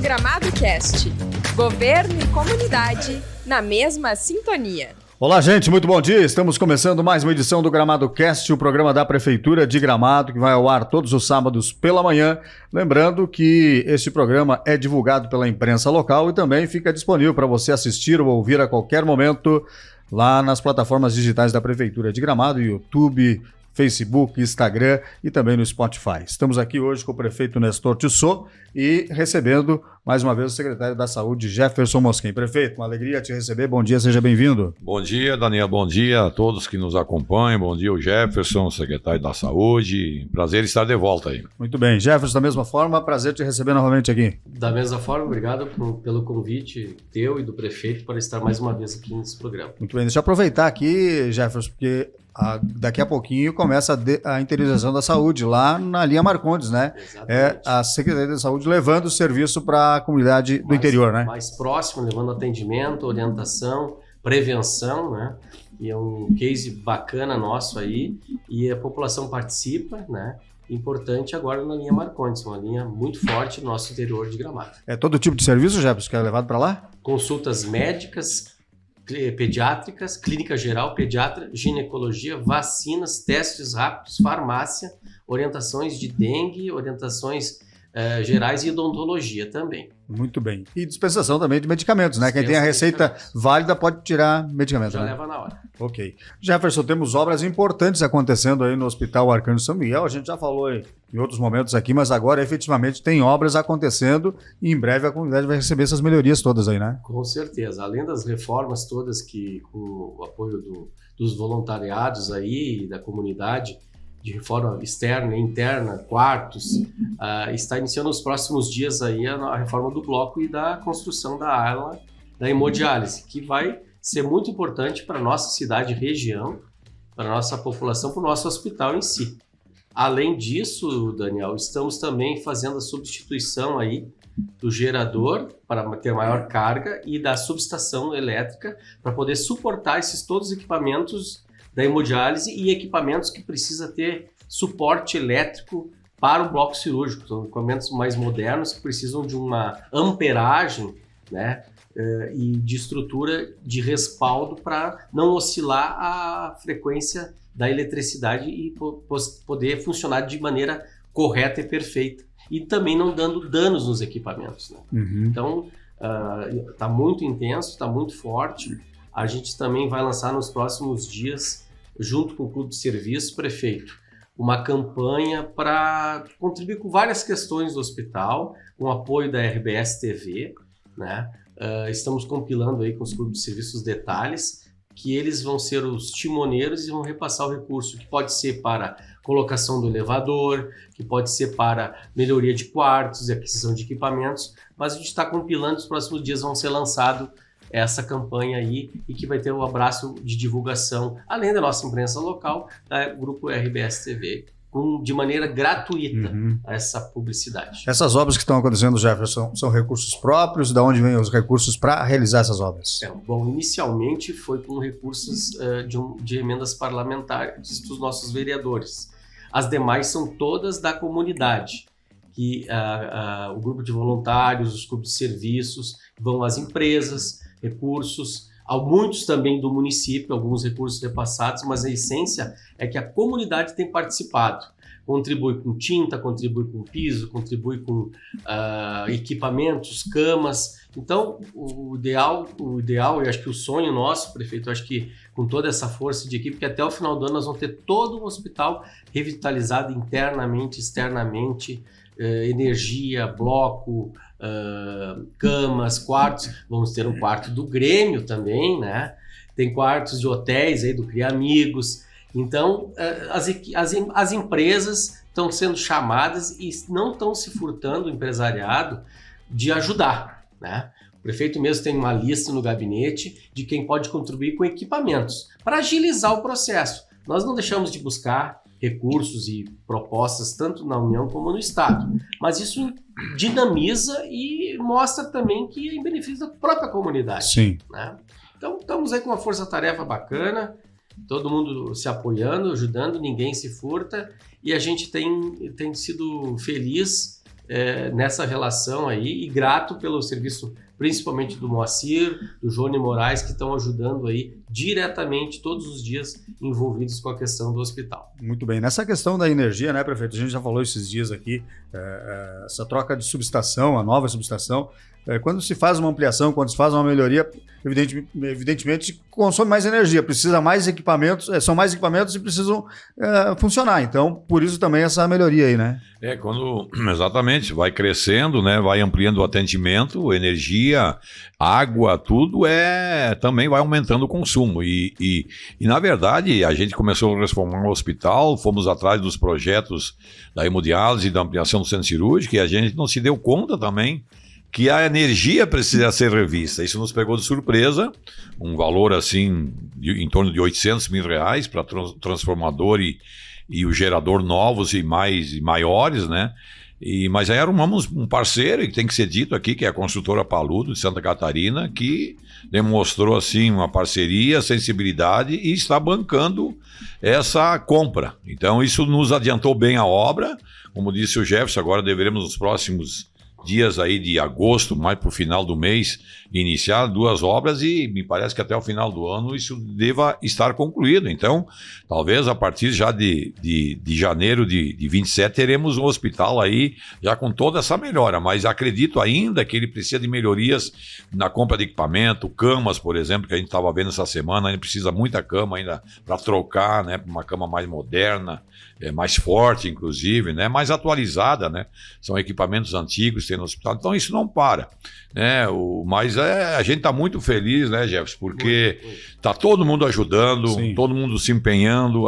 Gramado Cast. Governo e comunidade na mesma sintonia. Olá, gente, muito bom dia. Estamos começando mais uma edição do Gramado Cast, o programa da Prefeitura de Gramado, que vai ao ar todos os sábados pela manhã. Lembrando que este programa é divulgado pela imprensa local e também fica disponível para você assistir ou ouvir a qualquer momento lá nas plataformas digitais da Prefeitura de Gramado, YouTube, Facebook, Instagram e também no Spotify. Estamos aqui hoje com o prefeito Nestor Tissot e recebendo mais uma vez o secretário da Saúde, Jefferson Mosquen. Prefeito, uma alegria te receber. Bom dia, seja bem-vindo. Bom dia, Daniel. Bom dia a todos que nos acompanham. Bom dia, o Jefferson, secretário da Saúde. Prazer estar de volta aí. Muito bem. Jefferson, da mesma forma, prazer te receber novamente aqui. Da mesma forma, obrigado pelo convite teu e do prefeito para estar mais uma vez aqui nesse programa. Muito bem. Deixa eu aproveitar aqui, Jefferson, porque daqui a pouquinho começa a interiorização da saúde lá na linha Marcondes, né? Exatamente. É a Secretaria da Saúde levando o serviço para a comunidade do interior, né? Mais próximo, levando atendimento, orientação, prevenção, né? E é um case bacana nosso aí e a população participa, né? Importante agora na linha Marcondes, uma linha muito forte no nosso interior de Gramado. É todo tipo de serviço, Jefferson, que é levado para lá? Consultas médicas, pediátricas, clínica geral, pediatra, ginecologia, vacinas, testes rápidos, farmácia, orientações de dengue, orientações gerais e odontologia também. Muito bem. E dispensação também de medicamentos, né? Quem tem a receita válida pode tirar medicamento, Já né? leva na hora. Ok. Jefferson, temos obras importantes acontecendo aí no Hospital Arcanjo São Miguel. A gente já falou em outros momentos aqui, mas agora efetivamente tem obras acontecendo e em breve a comunidade vai receber essas melhorias todas aí, né? Com certeza. Além das reformas todas que, com o apoio dos voluntariados aí e da comunidade, de reforma externa e interna, quartos, está iniciando nos próximos dias aí a reforma do bloco e da construção da ala da hemodiálise, que vai ser muito importante para a nossa cidade e região, para a nossa população, para o nosso hospital em si. Além disso, Daniel, estamos também fazendo a substituição aí do gerador para ter maior carga e da subestação elétrica para poder suportar todos os equipamentos da hemodiálise e equipamentos que precisa ter suporte elétrico para o bloco cirúrgico. São equipamentos mais modernos que precisam de uma amperagem, né, e de estrutura de respaldo para não oscilar a frequência da eletricidade e poder funcionar de maneira correta e perfeita. E também não dando danos nos equipamentos, né? Uhum. Então, está muito intenso, está muito forte. A gente também vai lançar nos próximos dias, junto com o Clube de Serviço, prefeito, uma campanha para contribuir com várias questões do hospital, com apoio da RBS TV, né? Estamos compilando aí com os Clubes de Serviço os detalhes, que eles vão ser os timoneiros e vão repassar o recurso, que pode ser para colocação do elevador, que pode ser para melhoria de quartos e aquisição de equipamentos, mas a gente está compilando, nos próximos dias vão ser lançados essa campanha aí e que vai ter um abraço de divulgação, além da nossa imprensa local, da Grupo RBS TV, de maneira gratuita essa publicidade. Essas obras que estão acontecendo, Jefferson, são recursos próprios? De onde vêm os recursos para realizar essas obras? Bom, inicialmente foi com recursos de emendas parlamentares dos nossos vereadores. As demais são todas da comunidade, que o grupo de voluntários, os clubes de serviços, vão às empresas, recursos, muitos também do município, alguns recursos repassados, mas a essência é que a comunidade tem participado. Contribui com tinta, contribui com piso, contribui com equipamentos, camas. Então, o ideal, e acho que o sonho nosso, prefeito, acho que com toda essa força de equipe, que até o final do ano nós vamos ter todo o hospital revitalizado internamente, externamente, energia, bloco, camas, quartos. Vamos ter um quarto do Grêmio também, né? Tem quartos de hotéis aí do Cria Amigos. Então, as empresas estão sendo chamadas e não estão se furtando, o empresariado, de ajudar, né? O prefeito mesmo tem uma lista no gabinete de quem pode contribuir com equipamentos para agilizar o processo. Nós não deixamos de buscar recursos e propostas tanto na União como no Estado, mas isso dinamiza e mostra também que é em benefício da própria comunidade. Sim. Né? Então estamos aí com uma força-tarefa bacana, todo mundo se apoiando, ajudando, ninguém se furta, e a gente tem sido feliz nessa relação aí, e grato pelo serviço principalmente do Moacir, do Johnny Moraes, que estão ajudando aí diretamente todos os dias envolvidos com a questão do hospital. Muito bem. Nessa questão da energia, né, prefeito? A gente já falou esses dias aqui, essa troca de subestação, a nova subestação, quando se faz uma ampliação, quando se faz uma melhoria, evidentemente consome mais energia, precisa mais equipamentos, são mais equipamentos e precisam funcionar. Então, por isso também essa melhoria aí, né? Exatamente, vai crescendo, né? Vai ampliando o atendimento, energia, água, tudo também vai aumentando o consumo. E na verdade, a gente começou a transformar o hospital, fomos atrás dos projetos da hemodiálise e da ampliação do centro cirúrgico, e a gente não se deu conta também que a energia precisa ser revista. Isso nos pegou de surpresa, um valor assim em torno de R$800 mil para transformador e o gerador novos e maiores, né? Mas aí arrumamos um parceiro, e tem que ser dito aqui, que é a construtora Paludo, de Santa Catarina, que demonstrou assim uma parceria, sensibilidade e está bancando essa compra. Então isso nos adiantou bem a obra. Como disse o Jefferson, agora deveremos nos próximos dias aí de agosto, mais para o final do mês, iniciar 2 obras, e me parece que até o final do ano isso deva estar concluído. Então, talvez a partir já de janeiro de 27 teremos um hospital aí já com toda essa melhora, mas acredito ainda que ele precisa de melhorias na compra de equipamento, camas, por exemplo, que a gente estava vendo essa semana, ainda precisa muita cama ainda para trocar, né, para uma cama mais moderna, mais forte, inclusive, né, mais atualizada, né? São equipamentos antigos que tem no hospital, então isso não para, né? Mas a gente está muito feliz, né, Jefferson, porque está todo mundo ajudando, sim, todo mundo se empenhando,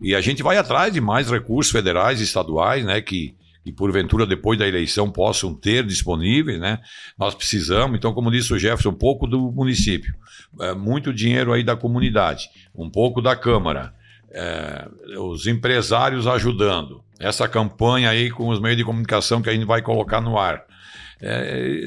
e a gente vai atrás de mais recursos federais e estaduais, né, que porventura depois da eleição possam ter disponíveis, né? Nós precisamos, então, como disse o Jefferson, um pouco do município, muito dinheiro aí da comunidade, um pouco da Câmara, os empresários ajudando, essa campanha aí com os meios de comunicação que a gente vai colocar no ar.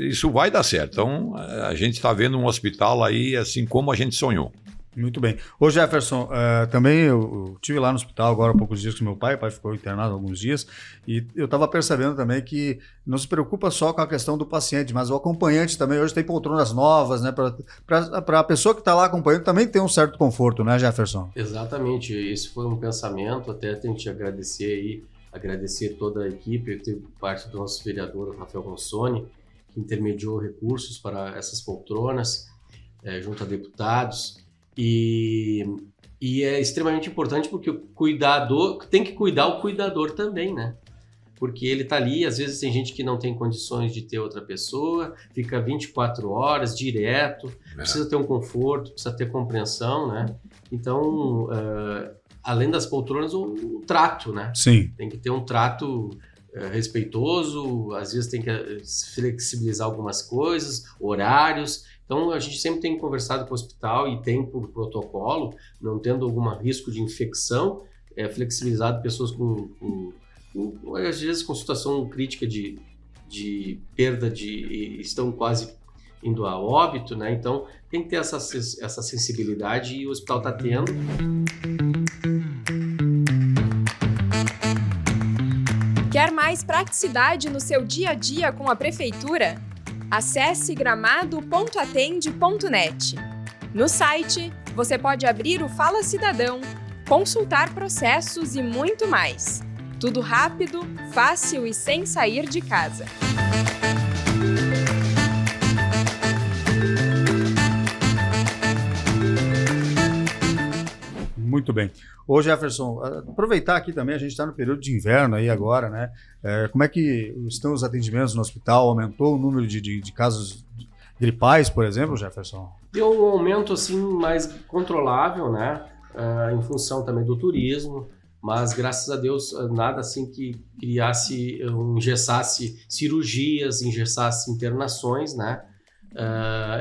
Isso vai dar certo. Então, a gente está vendo um hospital aí assim como a gente sonhou. Muito bem. Ô Jefferson, também eu estive lá no hospital agora há poucos dias com meu pai ficou internado alguns dias, e eu estava percebendo também que não se preocupa só com a questão do paciente, mas o acompanhante também, hoje tem poltronas novas, né, para a pessoa que está lá acompanhando também ter um certo conforto, né, Jefferson? Exatamente, esse foi um pensamento, até tem que agradecer toda a equipe, teve parte do nosso vereador Rafael Ronsoni, que intermediou recursos para essas poltronas, junto a deputados. E é extremamente importante porque o cuidador tem que cuidar o cuidador também, né? Porque ele tá ali, às vezes tem gente que não tem condições de ter outra pessoa, fica 24 horas direto, precisa ter um conforto, precisa ter compreensão, né? Então, além das poltronas, o trato, né? Sim. Tem que ter um trato respeitoso, às vezes tem que flexibilizar algumas coisas, horários. Então, a gente sempre tem conversado com o hospital e tem por protocolo, não tendo algum risco de infecção, flexibilizado pessoas às vezes com situação crítica de perda estão quase indo a óbito, né? Então, tem que ter essa sensibilidade e o hospital está tendo. Quer mais praticidade no seu dia a dia com a Prefeitura? Acesse gramado.atende.net. No site, você pode abrir o Fala Cidadão, consultar processos e muito mais. Tudo rápido, fácil e sem sair de casa. Muito bem. Ô Jefferson, aproveitar aqui também, a gente está no período de inverno aí agora, né? Como é que estão os atendimentos no hospital? Aumentou o número de casos gripais, por exemplo, Jefferson? Deu um aumento assim mais controlável, né? Em função também do turismo, mas graças a Deus nada assim que engessasse cirurgias, engessasse internações, né?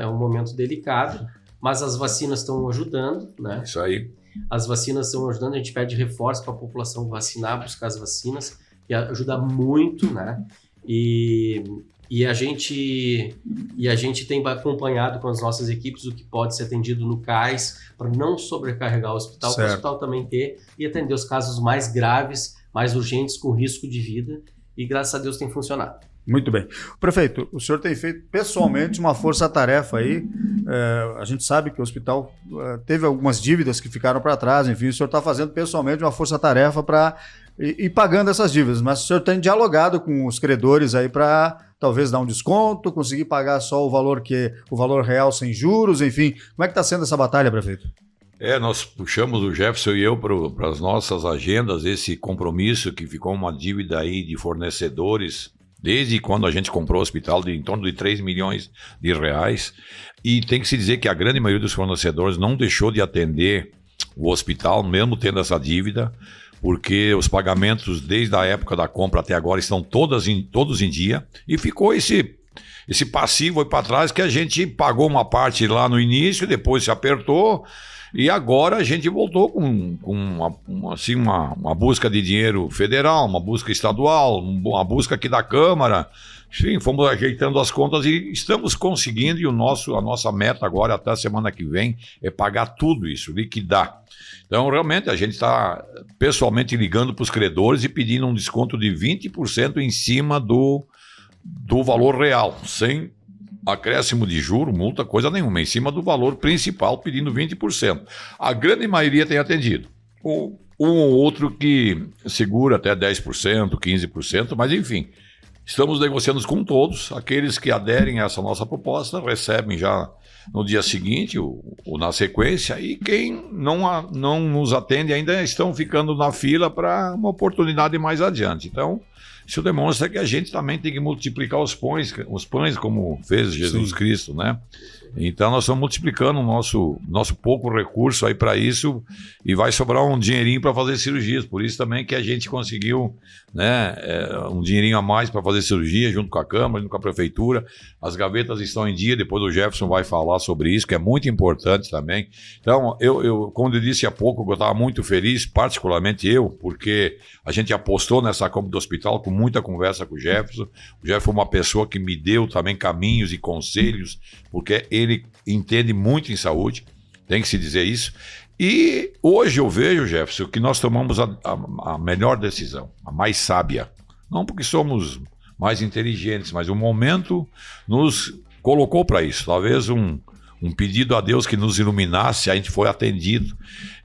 É um momento delicado, mas as vacinas estão ajudando, né? Isso aí. As vacinas estão ajudando, a gente pede reforço para a população vacinar, buscar as vacinas, que ajuda muito, né? E a gente tem acompanhado com as nossas equipes o que pode ser atendido no CAIS, para não sobrecarregar o hospital, para o hospital também ter e atender os casos mais graves mais urgentes, com risco de vida, e graças a Deus tem funcionado. Muito bem. Prefeito, o senhor tem feito pessoalmente uma força-tarefa aí. A gente sabe que o hospital teve algumas dívidas que ficaram para trás, enfim, o senhor está fazendo pessoalmente uma força-tarefa para ir pagando essas dívidas, mas o senhor tem dialogado com os credores aí para talvez dar um desconto, conseguir pagar só o valor real sem juros, enfim. Como é que está sendo essa batalha, prefeito? Nós puxamos o Jefferson e eu para as nossas agendas esse compromisso que ficou uma dívida aí de fornecedores desde quando a gente comprou o hospital, de em torno de 3 milhões de reais. E tem que se dizer que a grande maioria dos fornecedores não deixou de atender o hospital, mesmo tendo essa dívida, porque os pagamentos desde a época da compra até agora estão todos em dia. E ficou esse passivo aí para trás que a gente pagou uma parte lá no início, depois se apertou. E agora a gente voltou com uma busca de dinheiro federal, uma busca estadual, uma busca aqui da Câmara. Enfim, fomos ajeitando as contas e estamos conseguindo, e a nossa meta agora, até a semana que vem, é pagar tudo isso, liquidar. Então, realmente, a gente está pessoalmente ligando para os credores e pedindo um desconto de 20% em cima do valor real, sem acréscimo de juro, multa, coisa nenhuma, em cima do valor principal, pedindo 20%. A grande maioria tem atendido. Um ou outro que segura até 10%, 15%, mas enfim, estamos negociando com todos. Aqueles que aderem a essa nossa proposta recebem já no dia seguinte ou na sequência, e quem não nos atende ainda estão ficando na fila para uma oportunidade mais adiante. Então, isso demonstra que a gente também tem que multiplicar os pães como fez Jesus Sim. Cristo, né? Então nós estamos multiplicando o nosso pouco recurso aí para isso, e vai sobrar um dinheirinho para fazer cirurgias. Por isso também que a gente conseguiu, né, um dinheirinho a mais para fazer cirurgia junto com a Câmara, junto com a Prefeitura. As gavetas estão em dia, depois o Jefferson vai falar sobre isso, que é muito importante também. Então, como eu disse há pouco, eu estava muito feliz, particularmente eu, porque a gente apostou nessa compra do hospital com muita conversa com o Jefferson. O Jefferson foi uma pessoa que me deu também caminhos e conselhos, porque ele entende muito em saúde, tem que se dizer isso. E hoje eu vejo, Jefferson, que nós tomamos a melhor decisão, a mais sábia. Não porque somos mais inteligentes, mas o momento nos colocou para isso. Talvez um pedido a Deus que nos iluminasse, a gente foi atendido.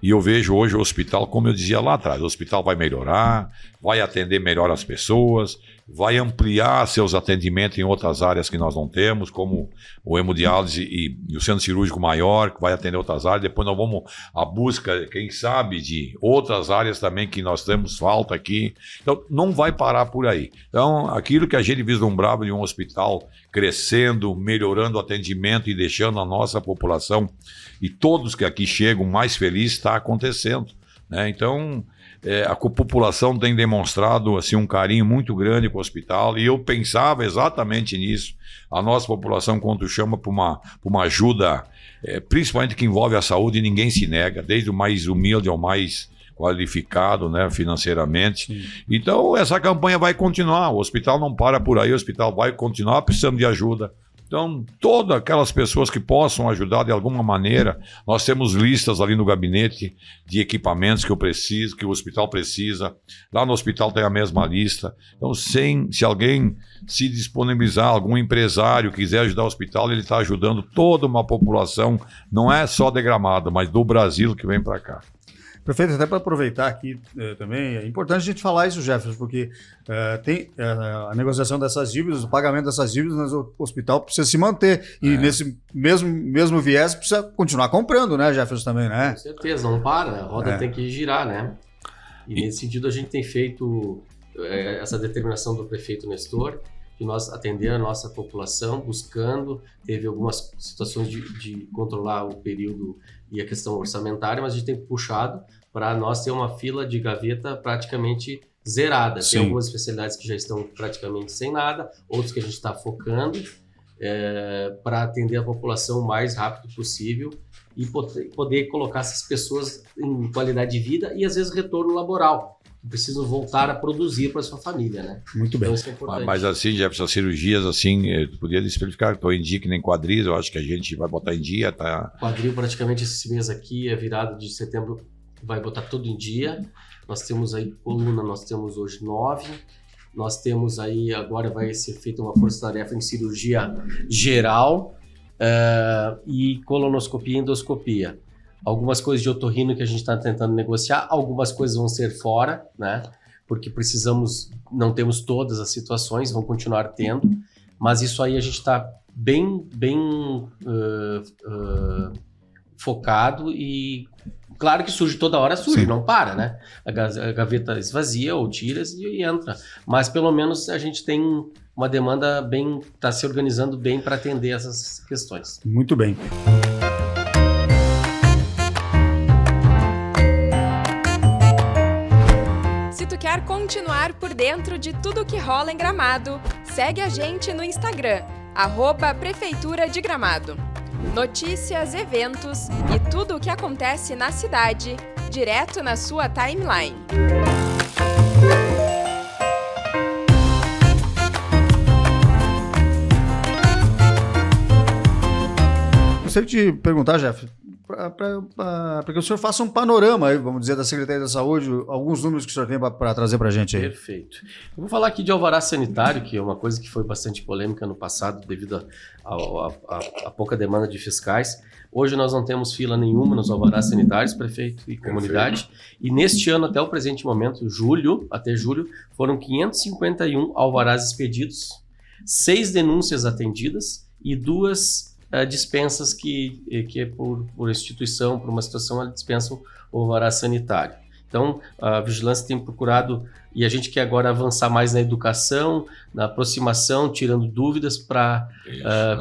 E eu vejo hoje o hospital, como eu dizia lá atrás, o hospital vai melhorar, vai atender melhor as pessoas, vai ampliar seus atendimentos em outras áreas que nós não temos, como o hemodiálise e o centro cirúrgico maior, que vai atender outras áreas. Depois nós vamos à busca, quem sabe, de outras áreas também que nós temos falta aqui. Então, não vai parar por aí. Então, aquilo que a gente vislumbrava de um hospital crescendo, melhorando o atendimento e deixando a nossa população e todos que aqui chegam mais felizes, está acontecendo, né? Então, a população tem demonstrado assim, um carinho muito grande com o hospital, e eu pensava exatamente nisso. A nossa população, quando chama para uma ajuda, principalmente que envolve a saúde, ninguém se nega, desde o mais humilde ao mais qualificado, né, financeiramente. Sim. Então, essa campanha vai continuar. O hospital não para por aí, o hospital vai continuar precisando de ajuda. Então, todas aquelas pessoas que possam ajudar de alguma maneira, nós temos listas ali no gabinete de equipamentos que eu preciso, que o hospital precisa. Lá no hospital tem a mesma lista. Então, se alguém se disponibilizar, algum empresário quiser ajudar o hospital, ele está ajudando toda uma população, não é só de Gramado, mas do Brasil que vem para cá. Prefeito, até para aproveitar aqui também, é importante a gente falar isso, Jefferson, porque tem a negociação dessas dívidas, o pagamento dessas dívidas, mas o hospital precisa se manter. E nesse mesmo viés precisa continuar comprando, né, Jefferson, também, né? Com certeza, não para, a roda tem que girar, né? E nesse sentido a gente tem feito essa determinação do prefeito Nestor, de nós atender a nossa população, buscando, teve algumas situações de controlar o período e a questão orçamentária, mas a gente tem puxado para nós ter uma fila de gaveta praticamente zerada. Sim. Tem algumas especialidades que já estão praticamente sem nada, outros que a gente está focando para atender a população o mais rápido possível e poder colocar essas pessoas em qualidade de vida e às vezes retorno laboral. Precisam voltar a produzir para sua família, né? Muito bem. Então, isso é importante. Mas assim, Jefferson, cirurgias assim, tu podia explicar, estou em dia que nem quadris, eu acho que a gente vai botar em dia, tá? Quadril praticamente esse mês aqui é virado de setembro vai botar tudo em dia. Nós temos aí coluna, nós temos hoje 9. Nós temos aí, agora vai ser feita uma força-tarefa em cirurgia geral e colonoscopia e endoscopia. Algumas coisas de otorrino que a gente está tentando negociar, algumas coisas vão ser fora, né? Porque não temos todas as situações, vão continuar tendo, mas isso aí a gente está bem focado e claro que surge toda hora, Sim. não para, né? A gaveta esvazia ou tira e entra, mas pelo menos a gente tem uma demanda está se organizando bem para atender essas questões. Muito bem. Se tu quer continuar por dentro de tudo que rola em Gramado, segue a gente no Instagram, @Prefeitura de Gramado. Notícias, eventos e tudo o que acontece na cidade, direto na sua timeline. Gostaria de te perguntar, Jeff, para que o senhor faça um panorama, aí, vamos dizer, da Secretaria da Saúde, alguns números que o senhor tem para trazer para a gente aí. Perfeito. Eu vou falar aqui de alvará sanitário, que é uma coisa que foi bastante polêmica no passado devido a pouca demanda de fiscais. Hoje nós não temos fila nenhuma nos alvarás sanitários, prefeito e comunidade. E neste ano, até o presente momento, até julho, foram 551 alvarás expedidos, 6 denúncias atendidas e 2 dispensas que é por instituição, por uma situação, elas dispensam o alvará sanitário. Então, a vigilância tem procurado, e a gente quer agora avançar mais na educação, na aproximação, tirando dúvidas para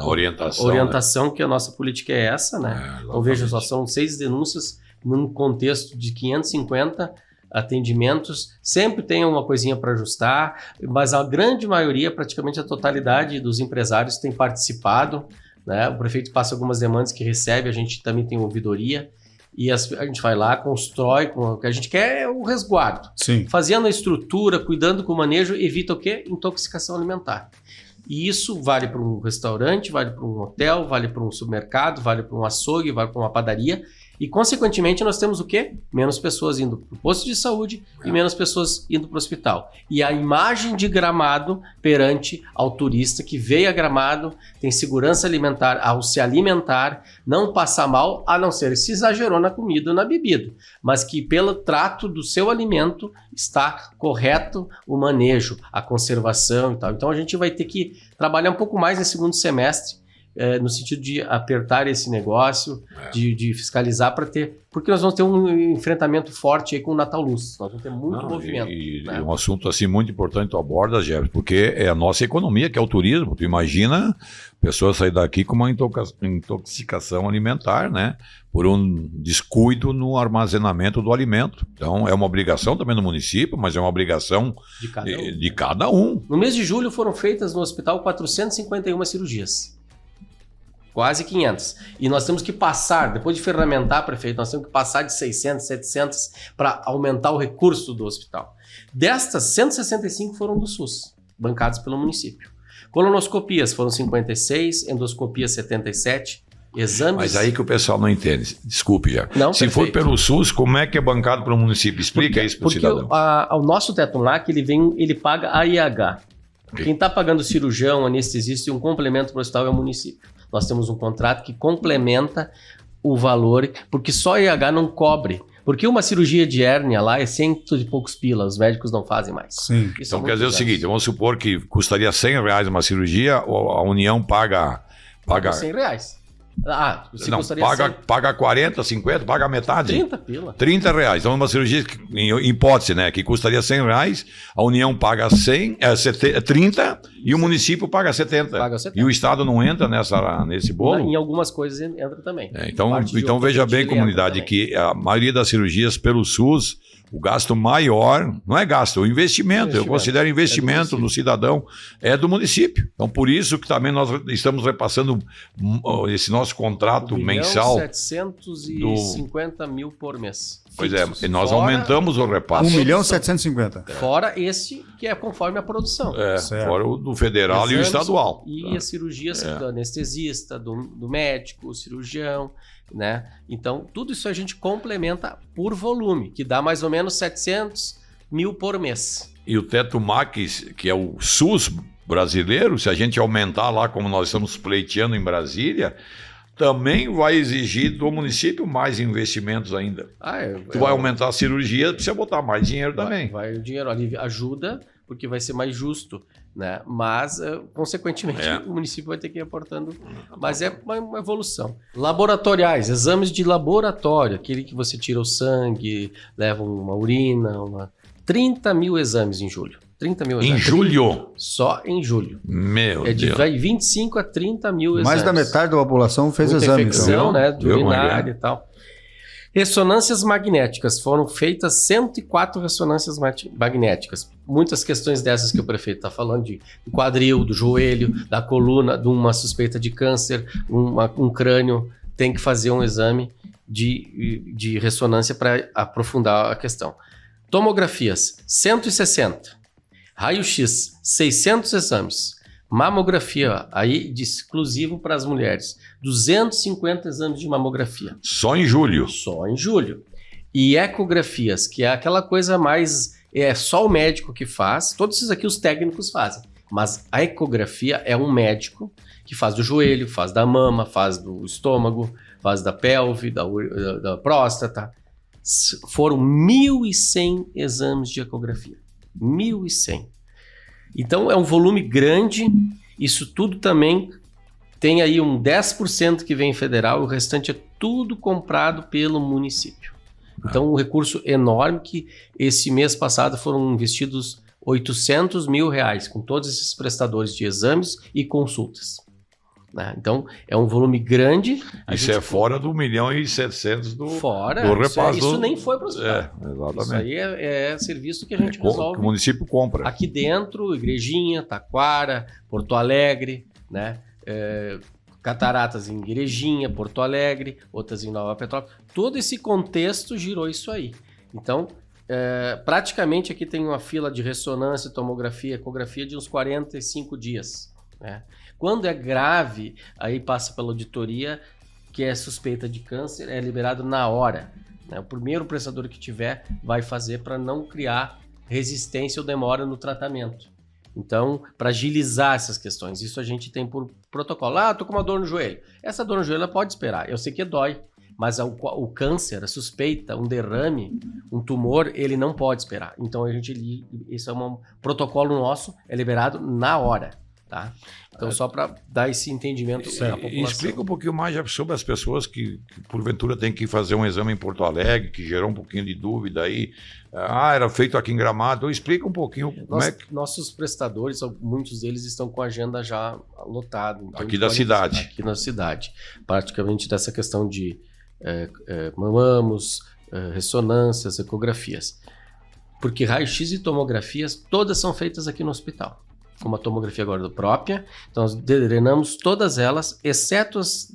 orientação, né? Que a nossa política é essa, né? Então, veja só, são 6 denúncias num contexto de 550 atendimentos, sempre tem uma coisinha para ajustar, mas a grande maioria, praticamente a totalidade dos empresários tem participado, né? O prefeito passa algumas demandas que recebe, a gente também tem ouvidoria, e a gente vai lá, constrói, o que a gente quer é o resguardo. Sim. Fazendo a estrutura, cuidando com o manejo, evita o quê? Intoxicação alimentar. E isso vale para um restaurante, vale para um hotel, vale para um supermercado, vale para um açougue, vale para uma padaria. E, consequentemente, nós temos o quê? Menos pessoas indo para o posto de saúde e menos pessoas indo para o hospital. E a imagem de Gramado perante ao turista que veio a Gramado, tem segurança alimentar ao se alimentar, não passa mal, a não ser se exagerou na comida ou na bebida. Mas que pelo trato do seu alimento está correto o manejo, a conservação e tal. Então a gente vai ter que trabalhar um pouco mais no segundo semestre, no sentido de apertar esse negócio, de fiscalizar para ter... Porque nós vamos ter um enfrentamento forte aí com o Natal Luz. Nós vamos ter muito movimento. E um assunto assim muito importante tu aborda, Jeff, porque é a nossa economia, que é o turismo. Tu imagina a pessoa sair daqui com uma intoxicação alimentar, né? Por um descuido no armazenamento do alimento. Então, é uma obrigação também do município, mas é uma obrigação de cada um. No mês de julho foram feitas no hospital 451 cirurgias. Quase 500. E nós temos que passar, depois de ferramentar, prefeito, nós temos que passar de 600, 700 para aumentar o recurso do hospital. Destas, 165 foram do SUS, bancados pelo município. Colonoscopias foram 56, endoscopias 77, exames... Mas aí que o pessoal não entende. Desculpe, já. Não, se for pelo SUS, como é que é bancado pelo município? Explica isso para o cidadão. Porque o nosso teto LAC, ele paga a IH. Okay. Quem está pagando cirurgião, anestesista e um complemento para o hospital é o município. Nós temos um contrato que complementa o valor, porque só a IH não cobre. Porque uma cirurgia de hérnia lá é 100 e poucos pila, os médicos não fazem mais. Sim. Então quer dizer o seguinte, vamos supor que custaria R$100 uma cirurgia, a União paga R$100. Não, paga 40, 50, paga a metade. 30 pila. R$30. Então, uma cirurgia, em hipótese, né, que custaria R$100, a União paga 30 e o município paga 70. E o Estado não entra nesse bolo? Em algumas coisas entra também. Então veja bem, comunidade, que a maioria das cirurgias pelo SUS, o gasto maior, não é gasto, o investimento. Eu considero investimento no cidadão, é do município. Então, por isso que também nós estamos repassando esse nosso nosso contrato mensal. 1.750 mil por mês. Pois fixos. é, e nós Fora- aumentamos o repasse. 1.750.000. Fora esse que é conforme a produção. Certo. Fora o do federal e o Exames estadual. E as cirurgias do anestesista, do médico, o cirurgião, né? Então, tudo isso a gente complementa por volume, que dá mais ou menos 700 mil por mês. E o Teto Max, que é o SUS brasileiro, se a gente aumentar lá como nós estamos pleiteando em Brasília, também vai exigir do município mais investimentos ainda. Tu vai aumentar a cirurgia, precisa botar mais dinheiro também. Vai o dinheiro ali ajuda, porque vai ser mais justo, né? Mas, consequentemente, o município vai ter que ir aportando. Mas é uma evolução. Laboratoriais, exames de laboratório, aquele que você tira o sangue, leva uma urina, 30 mil exames em julho. 30 mil Em exames. julho? Só em julho. Meu Deus. Vai 25 a 30 mil exames. Mais da metade da população fez Muita exame. infecção, Então. né? De Viu, urinária Maria? e tal. Ressonâncias magnéticas. Foram feitas 104 ressonâncias magnéticas. Muitas questões dessas que o prefeito está falando, de quadril, do joelho, da coluna, de uma suspeita de câncer, um crânio, tem que fazer um exame de ressonância para aprofundar a questão. Tomografias, 160. Raio-X, 600 exames. Mamografia, aí de exclusivo para as mulheres, 250 exames de mamografia. Só em julho. Só em julho. E ecografias, que é aquela coisa mais... É só o médico que faz. Todos esses aqui os técnicos fazem. Mas a ecografia é um médico que faz do joelho, faz da mama, faz do estômago, faz da pelve, da próstata. Foram 1.100 exames de ecografia. 1.100. Então é um volume grande. Isso tudo também tem aí um 10% que vem federal, o restante é tudo comprado pelo município. Então um recurso enorme que esse mês passado foram investidos 800 mil reais com todos esses prestadores de exames e consultas. Né? Então é um volume grande. Isso é fora do 1.700.000 do Fora, do repasse. isso nem foi para o hospital. Exatamente. Isso aí é serviço que a gente Que resolve. o município compra. Aqui dentro, Igrejinha, Taquara, Porto Alegre, né? Cataratas em Igrejinha, Porto Alegre, outras em Nova Petrópolis. Todo esse contexto girou isso aí. Então, praticamente aqui tem uma fila de ressonância, tomografia, ecografia de uns 45 dias. Né? Quando é grave, aí passa pela auditoria, que é suspeita de câncer, é liberado na hora. Né? O primeiro prestador que tiver vai fazer para não criar resistência ou demora no tratamento. Então, para agilizar essas questões, isso a gente tem por protocolo. Tô com uma dor no joelho. Essa dor no joelho ela pode esperar. Eu sei que dói, mas o câncer, a suspeita, um derrame, um tumor, ele não pode esperar. Então, isso é um protocolo nosso, é liberado na hora. Tá? Então, só para dar esse entendimento à população. E explica um pouquinho mais sobre as pessoas que porventura têm que fazer um exame em Porto Alegre, que gerou um pouquinho de dúvida aí. Era feito aqui em Gramado. Explica um pouquinho como é que... Nossos prestadores, muitos deles estão com a agenda já lotada. Então aqui da cidade. Aqui na cidade. Praticamente dessa questão de mamamos, ressonâncias, ecografias. Porque raio-x e tomografias, todas são feitas aqui no hospital. Como a tomografia agora própria, então nós drenamos todas elas, exceto as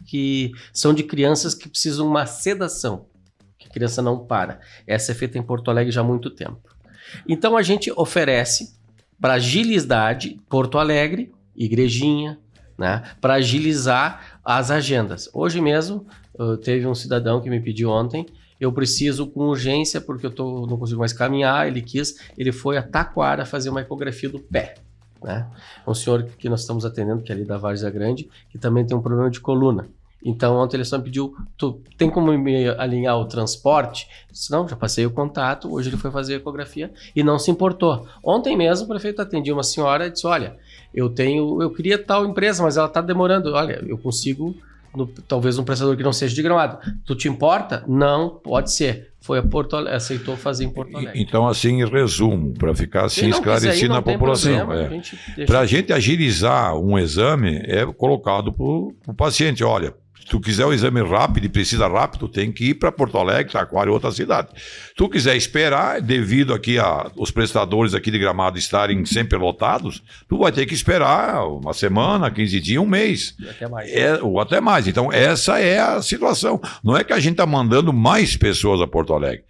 que são de crianças que precisam de uma sedação, que a criança não para. Essa é feita em Porto Alegre já há muito tempo. Então a gente oferece para agilidade Porto Alegre, Igrejinha, né, para agilizar as agendas. Hoje mesmo teve um cidadão que me pediu ontem, eu preciso com urgência porque eu não consigo mais caminhar, ele foi a Taquara fazer uma ecografia do pé. Né? Um senhor que nós estamos atendendo, que é ali da Várzea Grande, que também tem um problema de coluna. Então ontem ele só me pediu, tem como me alinhar o transporte? Eu disse, não, já passei o contato, hoje ele foi fazer a ecografia e não se importou. Ontem mesmo o prefeito atendia uma senhora e disse, olha, eu queria tal empresa, mas ela está demorando, olha, eu consigo... talvez um prestador que não seja de Gramado. Tu te importa? Não, pode ser. Foi a Porto Alegre, aceitou fazer em Porto Alegre. Então, assim, em resumo, para ficar assim esclarecido na população. Para a gente agilizar um exame, é colocado para o paciente, olha, tu quiser um exame rápido e precisa rápido, tem que ir para Porto Alegre, Taquara ou outra cidade. Tu quiser esperar, devido aqui os prestadores aqui de Gramado estarem sempre lotados, tu vai ter que esperar uma semana, 15 dias, um mês. Até mais. Ou até mais. Então, essa é a situação. Não é que a gente está mandando mais pessoas a Porto Alegre.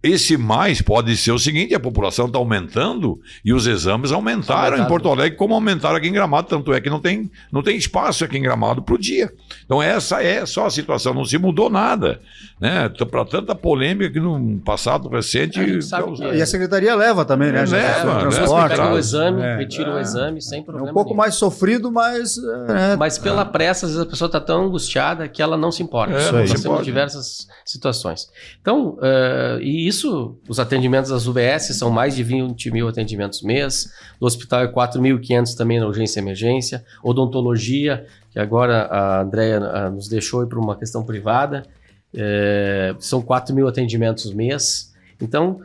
Esse mais pode ser o seguinte: a população está aumentando e os exames aumentaram em Porto Alegre, como aumentaram aqui em Gramado. Tanto é que não tem espaço aqui em Gramado para o dia. Então, essa é só a situação. Não se mudou nada, né? Para tanta polêmica que no passado recente. E a secretaria leva também, né? Leva, pega o exame, retira o exame sem problema. É um pouco mais sofrido, mas. Mas pela pressa, às vezes a pessoa está tão angustiada que ela não se importa. Nós temos diversas situações. Então, e isso, os atendimentos das UBS são mais de 20 mil atendimentos mês, no hospital é 4.500 também na urgência e emergência, odontologia, que agora a Andréia nos deixou ir para uma questão privada, são 4.000 atendimentos mês. Então,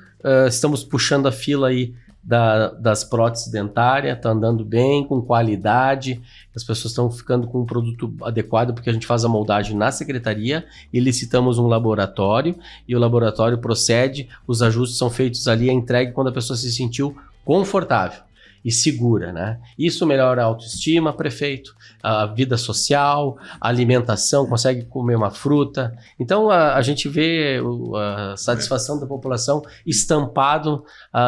estamos puxando a fila aí das próteses dentárias, está andando bem, com qualidade, as pessoas estão ficando com um produto adequado, porque a gente faz a moldagem na secretaria e licitamos um laboratório, e o laboratório procede, os ajustes são feitos ali, é entregue quando a pessoa se sentiu confortável e segura, né? Isso melhora a autoestima, prefeito, a vida social, a alimentação, consegue comer uma fruta. Então, a gente vê a satisfação da população estampado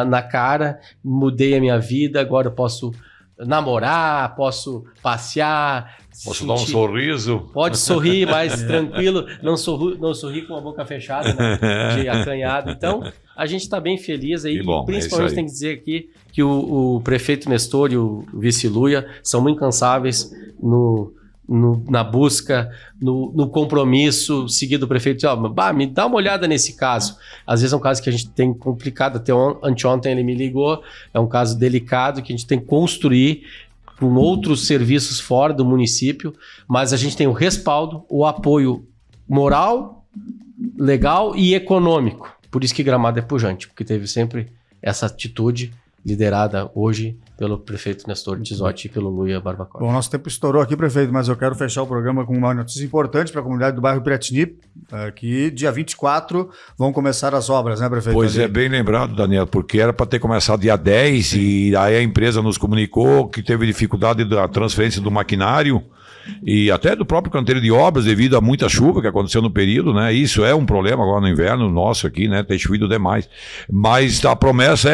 na cara. Mudei a minha vida, agora eu posso namorar, posso passear. Posso dar um sorriso? Pode sorrir mais tranquilo, não sorrir com a boca fechada, né? De acanhado. Então, a gente está bem feliz aí. Bom, principalmente tem que dizer aqui que o prefeito Nestor e o vice Luia são muito incansáveis na busca, no compromisso, seguido do prefeito. Me dá uma olhada nesse caso. Às vezes é um caso que a gente tem complicado, até anteontem ele me ligou, é um caso delicado que a gente tem que construir com outros serviços fora do município, mas a gente tem o respaldo, o apoio moral, legal e econômico. Por isso que Gramado é pujante, porque teve sempre essa atitude liderada hoje pelo prefeito Nestor Tizotti e pelo Luia Barbacoa. Bom, nosso tempo estourou aqui, prefeito, mas eu quero fechar o programa com uma notícia importante para a comunidade do bairro Piratini, que dia 24 vão começar as obras, né, prefeito? Pois é, bem lembrado, Daniel, porque era para ter começado dia 10 e aí a empresa nos comunicou que teve dificuldade da transferência do maquinário e até do próprio canteiro de obras devido a muita chuva que aconteceu no período, né? Isso é um problema agora no inverno nosso aqui, né? Tem chovido demais. Mas a promessa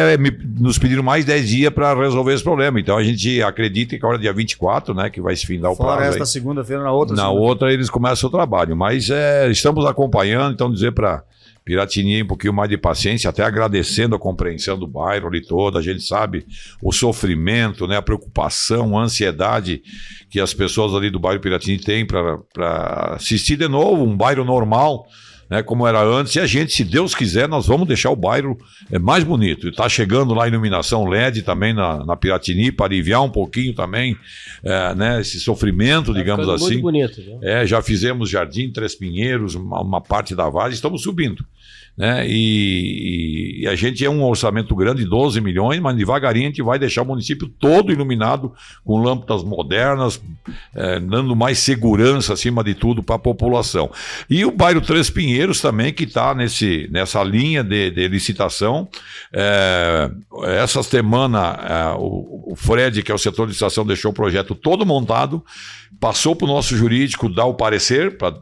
nos pediram mais 10 dias para resolver esse problema. Então a gente acredita que agora dia 24, né? Que vai se findar o prazo. Fora esta segunda-feira, na outra. Na outra eles começam o trabalho. Mas estamos acompanhando, então dizer para Piratini um pouquinho mais de paciência, até agradecendo a compreensão do bairro ali todo. A gente sabe o sofrimento, né, a preocupação, a ansiedade que as pessoas ali do bairro Piratini têm para assistir de novo um bairro normal, né, como era antes. E a gente, se Deus quiser, nós vamos deixar o bairro mais bonito. Está chegando lá a iluminação LED também na Piratini para aliviar um pouquinho também né, esse sofrimento, digamos assim. Muito bonito, viu? Já fizemos Jardim Três Pinheiros, uma parte da Vaz, estamos subindo. Né? E a gente é um orçamento grande, 12 milhões, mas devagarinho a gente vai deixar o município todo iluminado com lâmpadas modernas, dando mais segurança acima de tudo para a população. E o bairro Três Pinheiros também, que está nessa linha de licitação. Essa semana o Fred, que é o setor de licitação, deixou o projeto todo montado, passou para o nosso jurídico dar o parecer para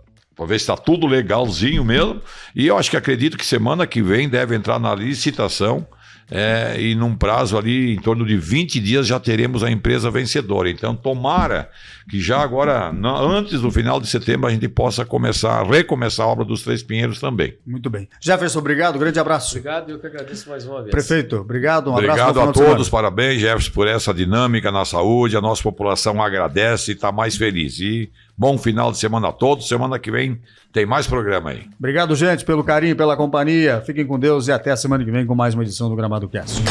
ver se está tudo legalzinho mesmo, e eu acredito que semana que vem deve entrar na licitação, e num prazo ali em torno de 20 dias já teremos a empresa vencedora. Então tomara que já agora, antes do final de setembro, a gente possa recomeçar a obra dos Três Pinheiros também. Muito bem. Jefferson, obrigado, grande abraço. Obrigado, eu que agradeço mais uma vez. Prefeito, obrigado, abraço. Obrigado a todos, parabéns, Jefferson, por essa dinâmica na saúde, a nossa população agradece e está mais feliz. E bom final de semana a todos, semana que vem tem mais programa aí. Obrigado, gente, pelo carinho, pela companhia. Fiquem com Deus e até a semana que vem com mais uma edição do Gramado Cast.